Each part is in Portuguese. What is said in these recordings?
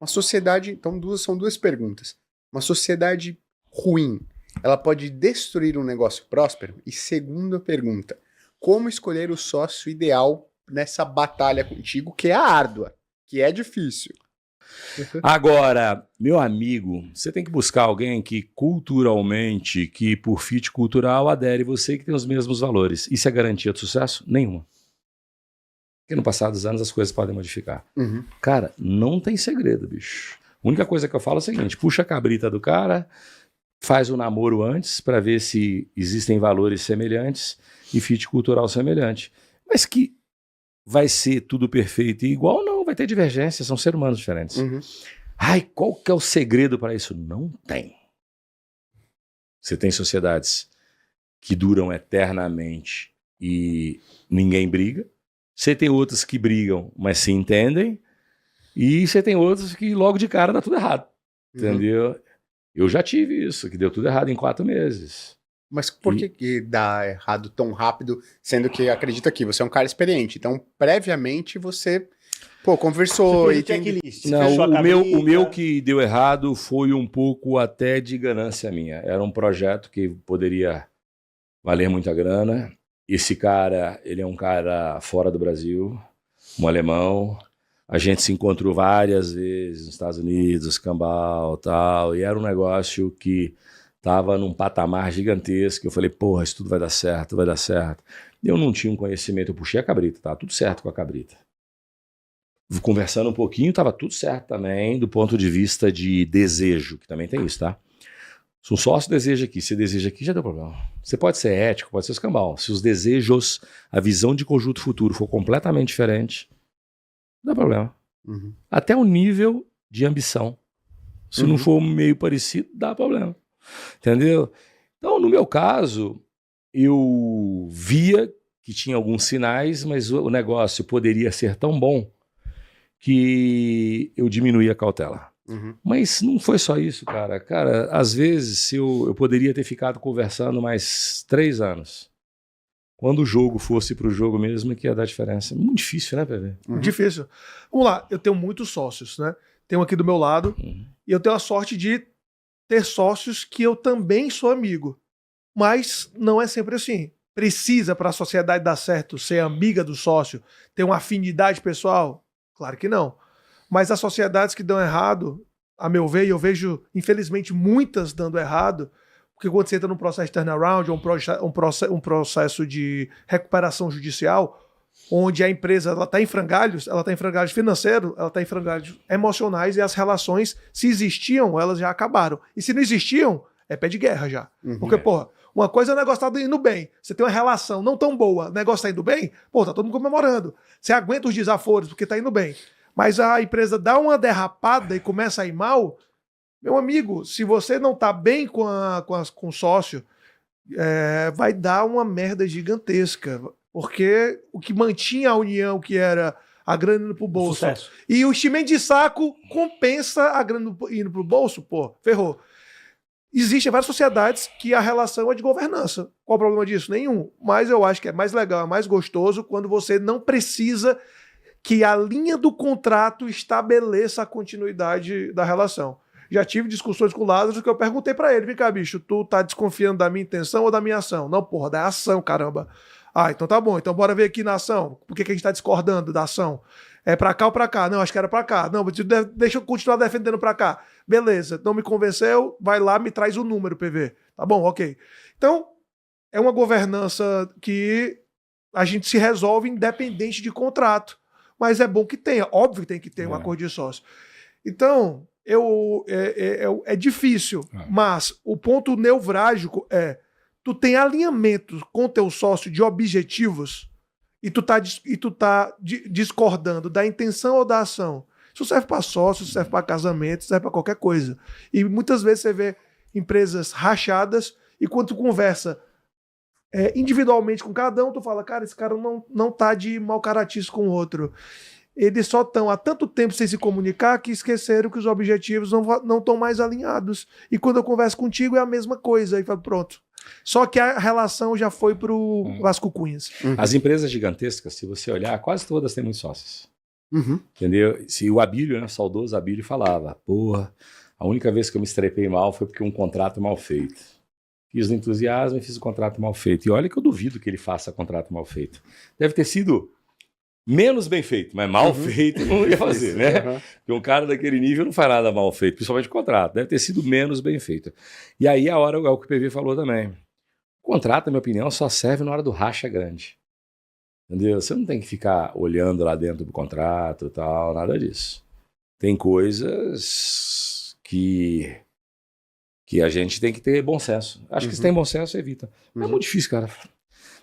Uma sociedade, então são duas perguntas. Uma sociedade ruim, ela pode destruir um negócio próspero? E segunda pergunta, como escolher o sócio ideal nessa batalha contigo, que é árdua, que é difícil? Agora, meu amigo, você tem que buscar alguém que culturalmente, que por fit cultural adere você, que tem os mesmos valores. Isso é garantia de sucesso? Nenhuma. Porque no passar dos anos as coisas podem modificar. Uhum. Cara, não tem segredo, bicho. A única coisa que eu falo é o seguinte, puxa a cabrita do cara, faz o namoro antes para ver se existem valores semelhantes e fit cultural semelhante. Mas que vai ser tudo perfeito e igual, não, vai ter divergências, são seres humanos diferentes. Uhum. Ai, qual que é o segredo para isso? Não tem. Você tem sociedades que duram eternamente e ninguém briga. Você tem outras que brigam, mas se entendem. E você tem outras que logo de cara dá tudo errado. Entendeu? Eu já tive isso, que deu tudo errado em 4 meses. Mas por que dá errado tão rápido, sendo que acredita que você é um cara experiente? Então, previamente, você conversou e checklist. Não, o meu que deu errado foi um pouco até de ganância minha. Era um projeto que poderia valer muita grana. Esse cara, ele é um cara fora do Brasil, um alemão. A gente se encontrou várias vezes nos Estados Unidos, Cambau, tal, e era um negócio que estava num patamar gigantesco. Eu falei, porra, isso tudo vai dar certo, vai dar certo. Eu não tinha um conhecimento, eu puxei a cabrita, tá tudo certo com a cabrita. Conversando um pouquinho, estava tudo certo também, do ponto de vista de desejo, que também tem isso, tá? Se um sócio deseja aqui, se deseja aqui, já deu problema. Você pode ser ético, pode ser escambau. Se os desejos, a visão de conjunto futuro for completamente diferente, dá problema. Uhum. Até o nível de ambição. Se não for meio parecido, dá problema. Entendeu? Então, no meu caso, eu via que tinha alguns sinais, mas o negócio poderia ser tão bom que eu diminuía a cautela. Uhum. Mas não foi só isso, cara. Cara, às vezes eu poderia ter ficado conversando mais 3 anos. Quando o jogo fosse pro jogo mesmo, que ia dar diferença. Muito difícil, né, PV? Difícil. Vamos lá, eu tenho muitos sócios, né? Tenho um aqui do meu lado e eu tenho a sorte de ter sócios que eu também sou amigo. Mas não é sempre assim. Precisa para a sociedade dar certo ser amiga do sócio, ter uma afinidade pessoal? Claro que não. Mas as sociedades que dão errado, a meu ver, e eu vejo, infelizmente, muitas dando errado, porque quando você entra num processo de turnaround, ou um processo de recuperação judicial, onde a empresa está em frangalhos financeiros, ela está em frangalhos emocionais, e as relações, se existiam, elas já acabaram. E se não existiam, é pé de guerra já. Porque, porra, uma coisa é o negócio tá indo bem, você tem uma relação não tão boa, o negócio tá indo bem, pô, tá todo mundo comemorando. Você aguenta os desaforos porque tá indo bem. Mas a empresa dá uma derrapada e começa a ir mal, meu amigo, se você não tá bem com o sócio, vai dar uma merda gigantesca. Porque o que mantinha a união, que era a grana indo pro bolso, Sucesso. e o enchimento de saco compensa a grana indo pro bolso, pô, ferrou. Existem várias sociedades que a relação é de governança. Qual o problema disso? Nenhum. Mas eu acho que é mais legal, é mais gostoso quando você não precisa que a linha do contrato estabeleça a continuidade da relação. Já tive discussões com o Lázaro que eu perguntei pra ele, vem cá, bicho, tu tá desconfiando da minha intenção ou da minha ação? Não, porra, da ação, caramba. Ah, então tá bom, então bora ver aqui na ação. Por que a gente tá discordando da ação? É pra cá ou pra cá? Não, acho que era pra cá. Não, deixa eu continuar defendendo pra cá. Beleza, não me convenceu, vai lá, me traz o número, PV. Tá bom, ok. Então, é uma governança que a gente se resolve independente de contrato. Mas é bom que tenha, óbvio que tem que ter um acordo de sócio. Então, é difícil, mas o ponto nevrálgico é tu tem alinhamento com teu sócio de objetivos e tu tá discordando da intenção ou da ação. Isso serve para sócio, isso serve para casamento, isso serve para qualquer coisa. E muitas vezes você vê empresas rachadas e quando tu conversa individualmente com cada um, tu fala, cara, esse cara não tá de mau caratice com o outro. Eles só estão há tanto tempo sem se comunicar que esqueceram que os objetivos não estão mais alinhados. E quando eu converso contigo é a mesma coisa. E falo, pronto. Só que a relação já foi pro Vasco Cunhas. As empresas gigantescas, se você olhar, quase todas têm muitos sócios. Uhum. Entendeu? Se o Abílio, né, o saudoso Abílio, falava, porra, a única vez que eu me estrepei mal foi porque um contrato mal feito. Fiz no entusiasmo e fiz o contrato mal feito. E olha que eu duvido que ele faça contrato mal feito. Deve ter sido menos bem feito, mas mal feito não ia fazer, né? Porque um cara daquele nível não faz nada mal feito, principalmente o contrato. Deve ter sido menos bem feito. E aí a hora, é o que o PV falou também. O contrato, na minha opinião, só serve na hora do racha grande. Entendeu? Você não tem que ficar olhando lá dentro do contrato e tal, nada disso. Tem coisas que a gente tem que ter bom senso. Acho que se tem bom senso, evita. É muito difícil, cara.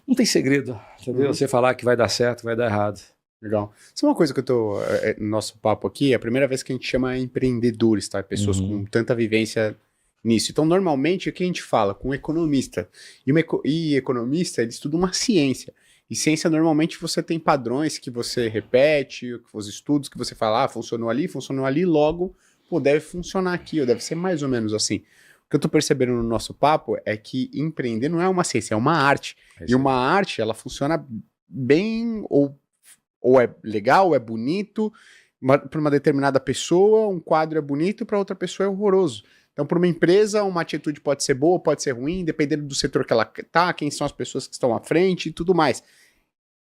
Não tem segredo, entendeu? Você falar que vai dar certo, vai dar errado. Legal. Isso é uma coisa que eu tô... No nosso papo aqui, é a primeira vez que a gente chama empreendedores, tá? Pessoas com tanta vivência nisso. Então, normalmente, o que a gente fala com um economista? E economista, ele estuda uma ciência. E ciência, normalmente, você tem padrões que você repete, os estudos que você fala, funcionou ali, logo, pô, deve funcionar aqui, ou deve ser mais ou menos assim. O que eu tô percebendo no nosso papo é que empreender não é uma ciência, é uma arte. E uma arte, ela funciona bem, ou é legal, ou é bonito, para uma determinada pessoa, um quadro é bonito, para outra pessoa é horroroso. Então, para uma empresa, uma atitude pode ser boa, pode ser ruim, dependendo do setor que ela tá, quem são as pessoas que estão à frente e tudo mais.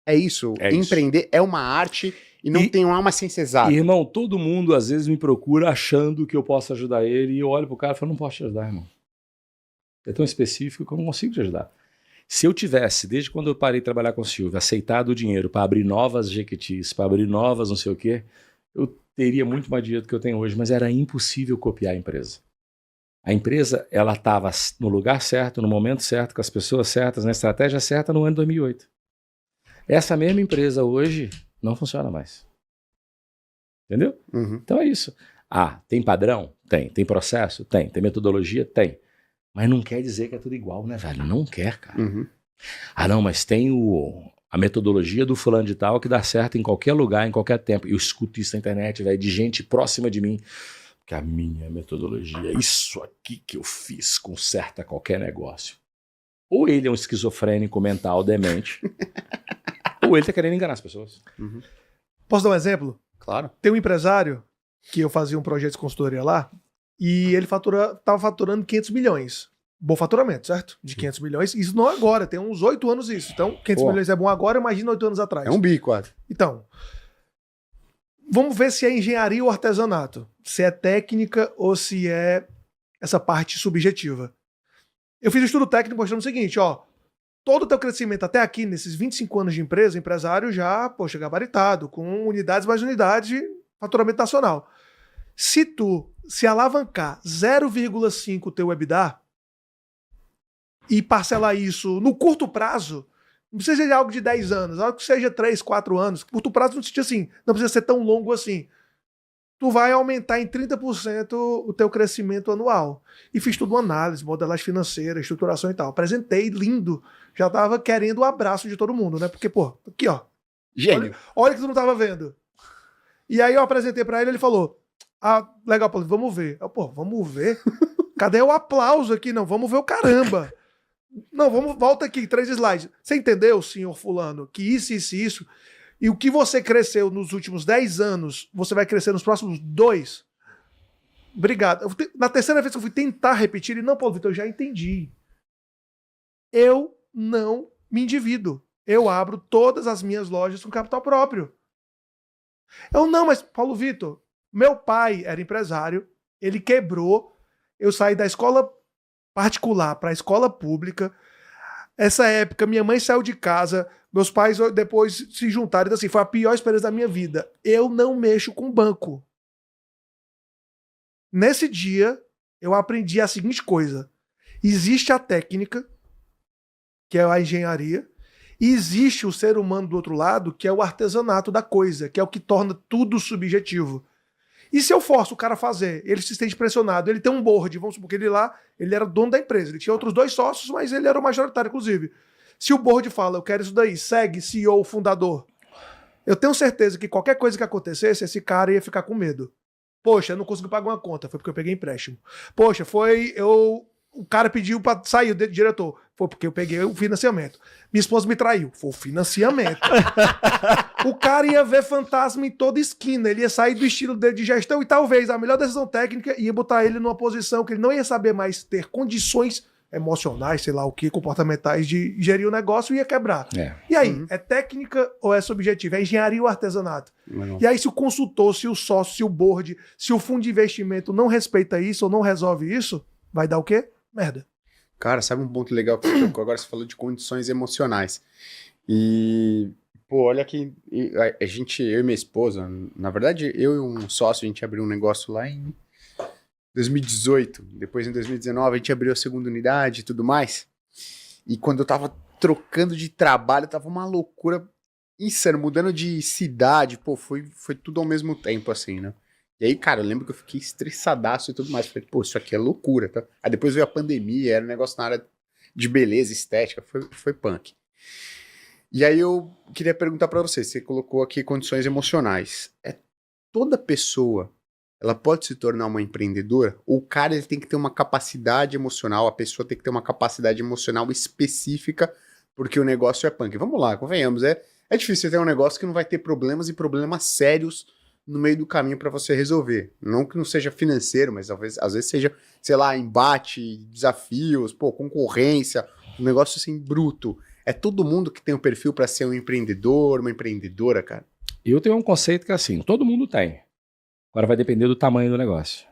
É isso. Empreender é uma arte e não tem uma ciência exata. Irmão, todo mundo às vezes me procura achando que eu posso ajudar ele e eu olho pro cara e falo, não posso te ajudar, irmão. É tão específico que eu não consigo te ajudar. Se eu tivesse, desde quando eu parei de trabalhar com o Silvio, aceitado o dinheiro para abrir novas Jequitis, para abrir novas não sei o quê, eu teria muito mais dinheiro do que eu tenho hoje, mas era impossível copiar a empresa. A empresa, ela estava no lugar certo, no momento certo, com as pessoas certas, na estratégia certa no ano de 2008. Essa mesma empresa hoje não funciona mais. Entendeu? Então é isso. Tem padrão? Tem. Tem processo? Tem. Tem metodologia? Tem. Mas não quer dizer que é tudo igual, né, velho? Não quer, cara. Não, mas tem a metodologia do fulano de tal que dá certo em qualquer lugar, em qualquer tempo. Eu escuto isso na internet, velho, de gente próxima de mim. Que a minha metodologia, isso aqui que eu fiz, conserta qualquer negócio. Ou ele é um esquizofrênico mental demente, ou ele tá querendo enganar as pessoas. Posso dar um exemplo? Claro. Tem um empresário que eu fazia um projeto de consultoria lá e ele tava faturando 500 milhões. Bom faturamento, certo? De 500 milhões. Isso não agora, tem uns 8 anos isso. Então, 500 milhões é bom agora, imagina 8 anos atrás. É um bi, quase. Então, vamos ver se é engenharia ou artesanato. Se é técnica ou se é essa parte subjetiva. Eu fiz um estudo técnico mostrando o seguinte, todo o teu crescimento até aqui, nesses 25 anos de empresa, empresário já, gabaritado, com unidades mais unidades de faturamento nacional. Se tu se alavancar 0,5 o teu EBITDA e parcelar isso no curto prazo, não precisa ser algo de 10 anos, algo que seja 3, 4 anos, curto prazo não precisa assim, não precisa ser tão longo assim. Tu vai aumentar em 30% o teu crescimento anual. E fiz tudo uma análise, modelagem financeira, estruturação e tal. Apresentei, lindo. Já tava querendo o abraço de todo mundo, né? Porque, aqui, Gênio. Olha que tu não tava vendo. E aí eu apresentei pra ele, ele falou, legal, Paulo, vamos ver. Eu, vamos ver? Cadê o aplauso aqui? Não, vamos ver o caramba. Não, volta aqui, 3 slides. Você entendeu, senhor fulano, que isso... E o que você cresceu nos últimos 10 anos, você vai crescer nos próximos 2? Obrigado. Na terceira vez que eu fui tentar repetir, ele, não, Paulo Vitor, eu já entendi. Eu não me endivido. Eu abro todas as minhas lojas com capital próprio. Não, mas Paulo Vitor, meu pai era empresário, ele quebrou, eu saí da escola particular para a escola pública. Essa época, minha mãe saiu de casa, meus pais depois se juntaram, então assim, foi a pior experiência da minha vida. Eu não mexo com banco. Nesse dia, eu aprendi a seguinte coisa. Existe a técnica, que é a engenharia, e existe o ser humano do outro lado, que é o artesanato da coisa, que é o que torna tudo subjetivo. E se eu forço o cara a fazer, ele se sente pressionado, ele tem um board, vamos supor que ele era dono da empresa, ele tinha outros 2 sócios, mas ele era o majoritário, inclusive. Se o board fala, eu quero isso daí, segue, CEO, fundador, eu tenho certeza que qualquer coisa que acontecesse, esse cara ia ficar com medo. Poxa, eu não consegui pagar uma conta, foi porque eu peguei empréstimo. Poxa, eu O cara pediu pra sair, o diretor. Foi porque eu peguei o financiamento. Minha esposa me traiu. Foi o financiamento. O cara ia ver fantasma em toda esquina. Ele ia sair do estilo dele de gestão e talvez a melhor decisão técnica ia botar ele numa posição que ele não ia saber mais ter condições emocionais, sei lá o que, comportamentais de gerir o negócio e ia quebrar. E aí, é técnica ou é subjetivo? É engenharia ou artesanato? E aí, se o consultor, se o sócio, se o board, se o fundo de investimento não respeita isso ou não resolve isso, vai dar o quê? Merda. Cara, sabe um ponto legal que você tocou? Agora você falou de condições emocionais. E, pô, olha que a gente, eu e minha esposa, na verdade, eu e um sócio, a gente abriu um negócio lá em 2018. Depois, em 2019, a gente abriu a segunda unidade e tudo mais. E quando eu tava trocando de trabalho, tava uma loucura insana, mudando de cidade, pô, foi tudo ao mesmo tempo, assim, né? E aí, cara, eu lembro que eu fiquei estressadaço e tudo mais. Falei, pô, isso aqui é loucura, tá? Aí depois veio a pandemia, era um negócio na área de beleza, estética, foi punk. E aí eu queria perguntar pra você colocou aqui condições emocionais. Toda pessoa, ela pode se tornar uma empreendedora? Ou o cara, ele tem que ter uma capacidade emocional, a pessoa tem que ter uma capacidade emocional específica, porque o negócio é punk. Vamos lá, convenhamos, é difícil você ter um negócio que não vai ter problemas e problemas sérios no meio do caminho para você resolver. Não que não seja financeiro, mas às vezes seja, sei lá, embate, desafios, pô, concorrência, um negócio assim bruto. É todo mundo que tem um perfil para ser um empreendedor, uma empreendedora, cara? Eu tenho um conceito que é assim, todo mundo tem. Agora vai depender do tamanho do negócio.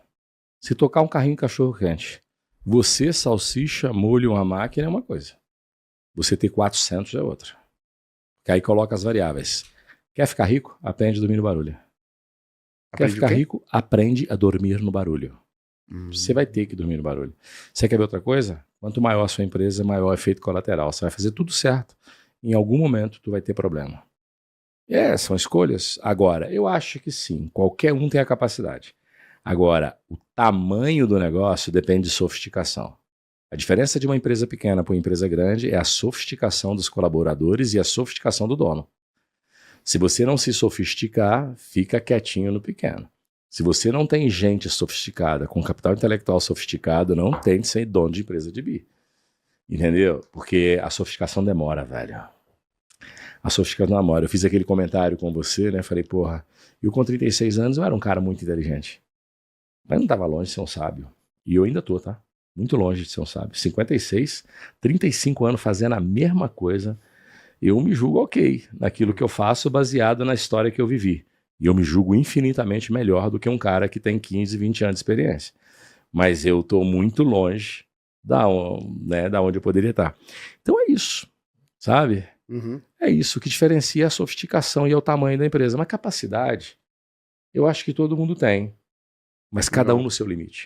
Se tocar um carrinho de cachorro-quente, você, salsicha, molho, uma máquina é uma coisa. Você ter 400 é outra. Porque aí coloca as variáveis. Quer ficar rico? Aprende a dormir no barulho. Quer ficar rico? Aprende a dormir no barulho. Você vai ter que dormir no barulho. Você quer ver outra coisa? Quanto maior a sua empresa, maior o efeito colateral. Você vai fazer tudo certo. Em algum momento, tu vai ter problema. São escolhas. Agora, eu acho que sim. Qualquer um tem a capacidade. Agora, o tamanho do negócio depende de sofisticação. A diferença de uma empresa pequena para uma empresa grande é a sofisticação dos colaboradores e a sofisticação do dono. Se você não se sofisticar, fica quietinho no pequeno. Se você não tem gente sofisticada, com capital intelectual sofisticado, não tente ser dono de empresa de bi. Entendeu? Porque a sofisticação demora, velho. A sofisticação demora. Eu fiz aquele comentário com você, né? Falei, porra, eu com 36 anos eu era um cara muito inteligente. Mas não estava longe de ser um sábio. E eu ainda tô, tá? Muito longe de ser um sábio. 56, 35 anos fazendo a mesma coisa. Eu me julgo ok naquilo que eu faço baseado na história que eu vivi. E eu me julgo infinitamente melhor do que um cara que tem 15, 20 anos de experiência. Mas eu estou muito longe da onde eu poderia estar. Então é isso, sabe? É isso que diferencia a sofisticação e o tamanho da empresa. Mas capacidade, eu acho que todo mundo tem. Mas cada um no seu limite.